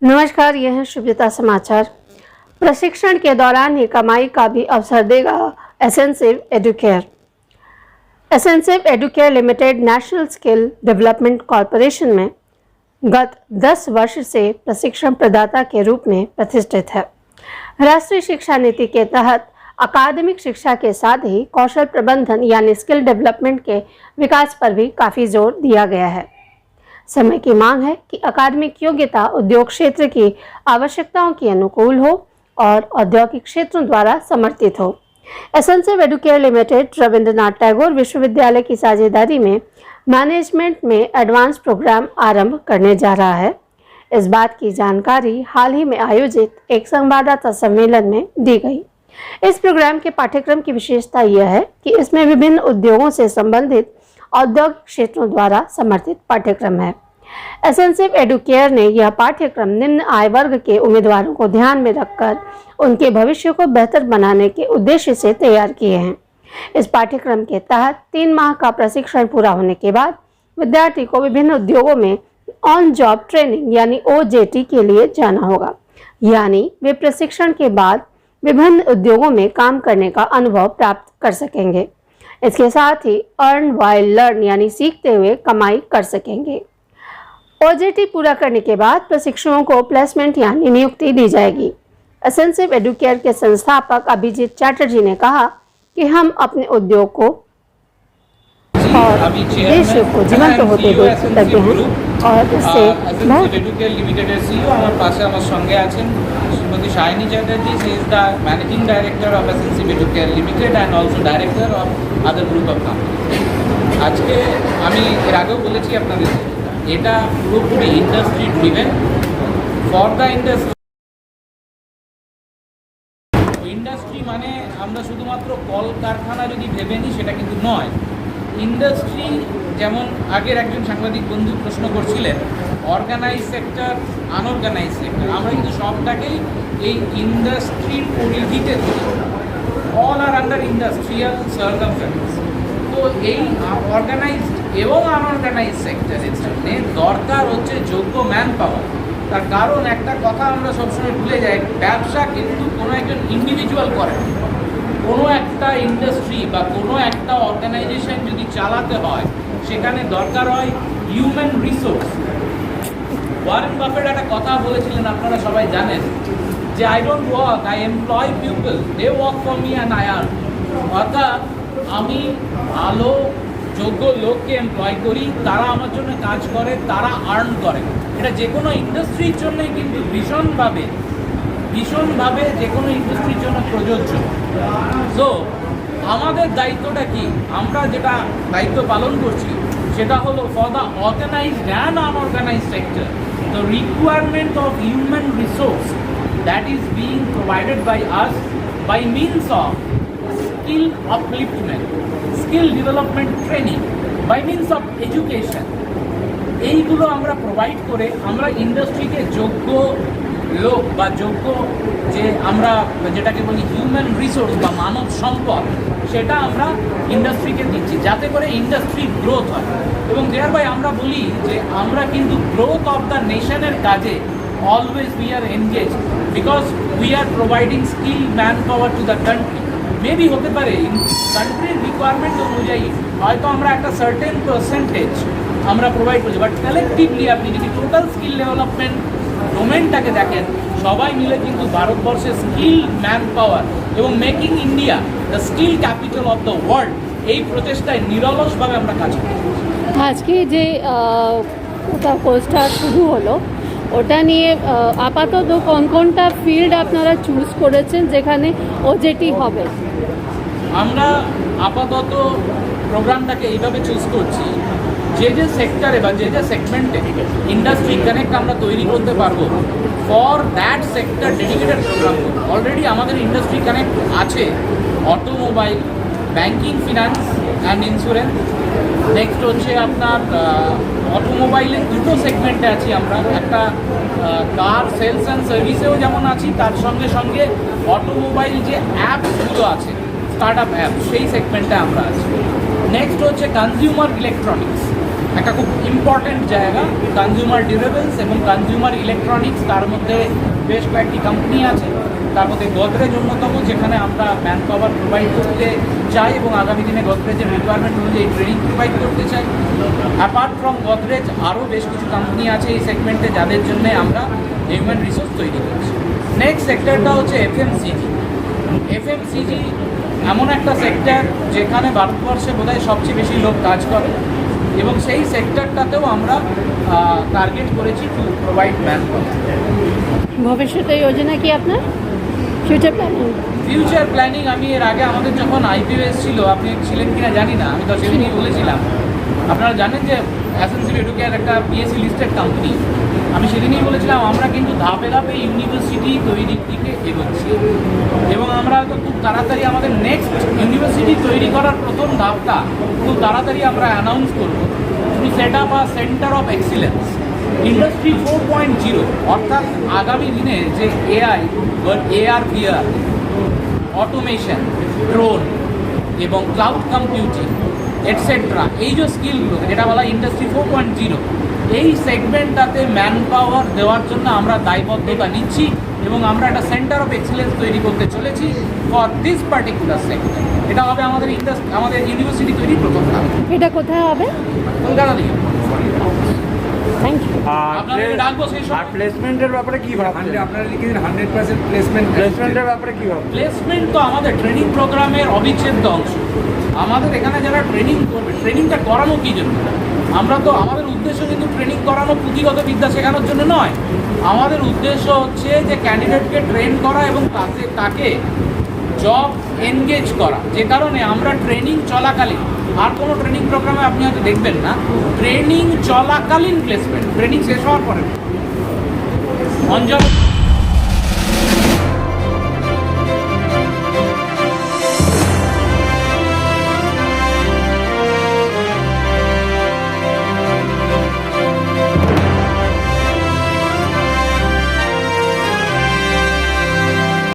नमस्कार, यह है शुभ्रता समाचार। प्रशिक्षण के दौरान ही कमाई का भी अवसर देगा Ascensive Educare. Ascensive Educare limited national skill development corporation में गत 10 वर्ष से प्रशिक्षण प्रदाता के रूप में प्रतिष्ठित है। राष्ट्रीय शिक्षा नीति के तहत अकादमिक शिक्षा के साथ ही कौशल प्रबंधन यानी स्किल डेवलपमेंट के विकास पर भी काफ़ी जोर दिया गया है। समय की मांग है कि अकादमिक योग्यता उद्योग क्षेत्र की आवश्यकताओं के अनुकूल हो और औद्योगिक क्षेत्रों द्वारा समर्थित हो। एसेंसिव एडुकेयर लिमिटेड रविंद्रनाथ टैगोर विश्वविद्यालय की साझेदारी में मैनेजमेंट में एडवांस प्रोग्राम आरंभ करने जा रहा है। इस बात की जानकारी हाल ही में आयोजित एक संवाददाता सम्मेलन में दी गई। इस प्रोग्राम के पाठ्यक्रम की विशेषता यह है कि इसमें विभिन्न उद्योगों से संबंधित औद्योगिक क्षेत्रों द्वारा समर्थित पाठ्यक्रम है। एसेंसिव एडुकेयर ने यह पाठ्यक्रम निम्न आय वर्ग के उम्मीदवारों को ध्यान में रखकर उनके भविष्य को बेहतर बनाने के उद्देश्य से तैयार किए हैं। इस पाठ्यक्रम के तहत 3 माह का प्रशिक्षण पूरा होने के बाद विद्यार्थी को विभिन्न उद्योगों में ऑन जॉब ट्रेनिंग यानी OJT के लिए जाना होगा, यानी वे प्रशिक्षण के बाद विभिन्न उद्योगों में काम करने का अनुभव प्राप्त कर सकेंगे। इसके साथ ही अर्न वाइल लर्न यानी सीखते हुए कमाई कर सकेंगे। OJT पूरा करने के बाद प्रशिक्षुओं को प्लेसमेंट यानी नियुक्ति दी जाएगी। एसेंसिव एडुकेयर के संस्थापक अभिजीत चैटर्जी ने कहा कि हम अपने उद्योग को और देश को जीवंत होते देख लगे हैं और इससे एडुकेयर लिमिटेड सीईओ আমার পাশে আমার সঙ্গে আছেন Shrimati Shaini Chatterjee. She is the managing director of Ascensive Educare limited and also director of other group of company. আজকে আমি এর আগেও বলেছি আপনাদের এটা পুরোপুরি industry driven for the industry. Industry মানে আমরা শুধুমাত্র কলকারখানা যদি ভেবে নিই সেটা কিন্তু নয়। ইন্ডাস্ট্রি যেমন আগের একজন সাংবাদিক বন্ধু প্রশ্ন করছিলেন অর্গানাইজ সেক্টর আনঅর্গানাইজ সেক্টর, আমরা কিন্তু সবটাকেই এই ইন্ডাস্ট্রির পরিধিতে ধরি। অল আর আন্ডার ইন্ডাস্ট্রিয়াল সার্কামস্ট্যান্স। তো এই অর্গানাইজড এবং আনঅর্গানাইজ সেক্টরের জন্য দরকার হচ্ছে যোগ্য ম্যান পাওয়ার। তার কারণ একটা কথা আমরা সবসময় ভুলে যাই, ব্যবসা কিন্তু কোনো একজন ইন্ডিভিজুয়াল করে না। কোনো একটা ইন্ডাস্ট্রি বা কোনো একটা অর্গানাইজেশন যদি চালাতে হয় সেখানে দরকার হয় হিউম্যান রিসোর্স। ওয়ারেন বাফেট একটা কথা বলেছিলেন, আপনারা সবাই জানেন যে I don't work, I employ people, they work for me and I earn. অর্থাৎ আমি ভালো যোগ্য লোককে এমপ্লয় করি, তারা আমার জন্য কাজ করে, তারা আর্ন করে। এটা যে কোনো ইন্ডাস্ট্রির জন্যই কিন্তু ভীষণভাবে যে কোনো ইন্ডাস্ট্রির জন্য প্রযোজ্য। সো আমাদের দায়িত্বটা কি, আমরা যেটা দায়িত্ব পালন করছি সেটা হলো for the organized and unorganized sector the requirement of human resource that is being provided by us by means of skill upliftment, skill development training, by means of education. এইগুলো আমরা প্রোভাইড করে আমরা ইন্ডাস্ট্রিকে যোগ্য লোক বা যোগ্য যে আমরা যেটাকে বলি হিউম্যান রিসোর্স বা মানব সম্পদ, সেটা আমরা ইন্ডাস্ট্রিকে দিচ্ছি যাতে করে ইন্ডাস্ট্রির গ্রোথ হয়। এবং দেয়ার বাই আমরা বলি যে আমরা কিন্তু গ্রোথ অফ দ্য নেশনের কাজে always we are engage because we are providing skill man power to the country. Maybe হতে পারে কান্ট্রির রিকোয়ারমেন্ট অনুযায়ী হয়তো আমরা একটা সার্টেন পার্সেন্টেজ আমরা প্রোভাইড করছি, বাট কালেকটিভলি আপনি যদি টোটাল স্কিল ডেভেলপমেন্ট ডোমেনটাকে দেখেন সবাই মিলে কিন্তু ভারতবর্ষের স্কিল ম্যান পাওয়ার এবং making India the skill capital of the world এই প্রচেষ্টায় নিরলসভাবে আমরা কাজ করি। আজকে যে ওটা কোর্সটা শুরু হলো ওটা নিয়ে আপাতত কোনটা ফিল্ড আপনারা চুজ করেছেন যেখানে OJT হবে? আমরা আপাতত প্রোগ্রামটাকে এইভাবে চুজ করছি যে সেক্টরে বা যে সেগমেন্টে ইন্ডাস্ট্রি কানেক্ট আমরা তৈরি করতে পারবো for that sector dedicated program. Already আমাদের ইন্ডাস্ট্রি কানেক্ট আছে automobile, banking, finance and insurance. Next হচ্ছে আপনার অটোমোবাইলের 2টো সেগমেন্টে আছি আমরা, একটা কার সেলস অ্যান্ড সার্ভিসেও যেমন আছি, তার সঙ্গে সঙ্গে অটোমোবাইল যে অ্যাপসগুলো আছে স্টার্ট আপ অ্যাপ সেই সেগমেন্টে আমরা আছি। নেক্সট হচ্ছে কনজিউমার ইলেকট্রনিক্স, একটা খুব ইম্পর্টেন্ট জায়গা, কনজিউমার ডিউরেবলস এবং কনজিউমার ইলেকট্রনিক্স, তার মধ্যে বেশ কয়েকটি কোম্পানি আছে। তার মধ্যে গোদরেজ অন্যতম, যেখানে আমরা ম্যান পাওয়ার প্রোভাইড করতে চাই এবং আগামী দিনে গোদরেজের রিকোয়ারমেন্ট অনুযায়ী ট্রেনিং প্রোভাইড করতে চাই। অ্যাপার্ট ফ্রম গোদরেজ আরও বেশ কিছু কোম্পানি আছে এই সেগমেন্টে, যাদের জন্য আমরা হিউম্যান রিসোর্স তৈরি করছি। নেক্সট সেক্টরটা হচ্ছে এফএমসিজি। এফএমসিজি এমন একটা সেক্টর যেখানে ভারতবর্ষে বোধহয় সবচেয়ে বেশি লোক কাজ করে, এবং সেই সেক্টরটাতেও আমরা টার্গেট করেছি টু প্রোভাইড ম্যান পাওয়ার। ভবিষ্যতে যোজনা কি আপনার, ফিউচার প্ল্যানিং? ফিউচার প্ল্যানিং, আমি এর আগে আমাদের যখন আইপিও এসেছিল, আপনি ছিলেন কিনা জানি না, আমি তো সেদিনই বলেছিলাম, আপনারা জানেন যে এসএনসিভ এডুকেয়ার একটা পিএসসি লিস্টেড কোম্পানি। আমি সেদিনই বলেছিলাম আমরা কিন্তু ধাপে ধাপে ইউনিভার্সিটি তৈরির দিকে এগোচ্ছি, এবং আমরা হয়তো খুব তাড়াতাড়ি আমাদের নেক্সট ইউনিভার্সিটি তৈরি করার প্রথম ধাপটা খুব তাড়াতাড়ি আমরা অ্যানাউন্স করবো, to set up a centre of excellence industry 4.0। অর্থাৎ আগামী দিনে যে AI, AR, VR, automation, drone এবং ক্লাউড কম্পিউটিং এটসেট্রা, এই যে স্কিলগুলো যেটা বলা ইন্ডাস্ট্রি 4.0, এই সেগমেন্টটাতে ম্যান পাওয়ার দেওয়ার জন্য আমরা দায়বদ্ধতা নিচ্ছি, এবং আমরা একটা সেন্টার অফ এক্সিলেন্স তৈরি করতে চলেছি ফর দিস পার্টিকুলার সেক্টর। এটা হবে আমাদের আমাদের ইউনিভার্সিটি তৈরির প্রথম ধাপ। এটা কোথায় হবে? কলকাতা থেকে। Thank you. আপনাদের ডাকবো সেই আর সময়। প্লেসমেন্টের ব্যাপারে কি ভাবছেন? আপনারা লিখেছেন 100% প্লেসমেন্ট। প্লেসমেন্টের ব্যাপারে কি ভাবছেন? প্লেসমেন্ট তো আমাদের ট্রেনিং প্রোগ্রামের অবিচ্ছেদ্য অংশ। আমাদের এখানে যারা ট্রেনিং করবে, ট্রেনিংটা করানো কী জন্য? আমাদের উদ্দেশ্য কিন্তু ট্রেনিং করানো পুঁথিগত বিদ্যা শেখানোর জন্য নয়। আমাদের উদ্দেশ্য হচ্ছে যে ক্যান্ডিডেটকে ট্রেন করা এবং তাকে জব এনগেজ করা। যে কারণে আমরা ট্রেনিং চলাকালীন, আর কোনো ট্রেনিং প্রোগ্রামে আপনি হয়তো দেখবেন না ট্রেনিং চলাকালীন প্লেসমেন্ট, ট্রেনিং শেষ হওয়ার পরে। অঞ্জন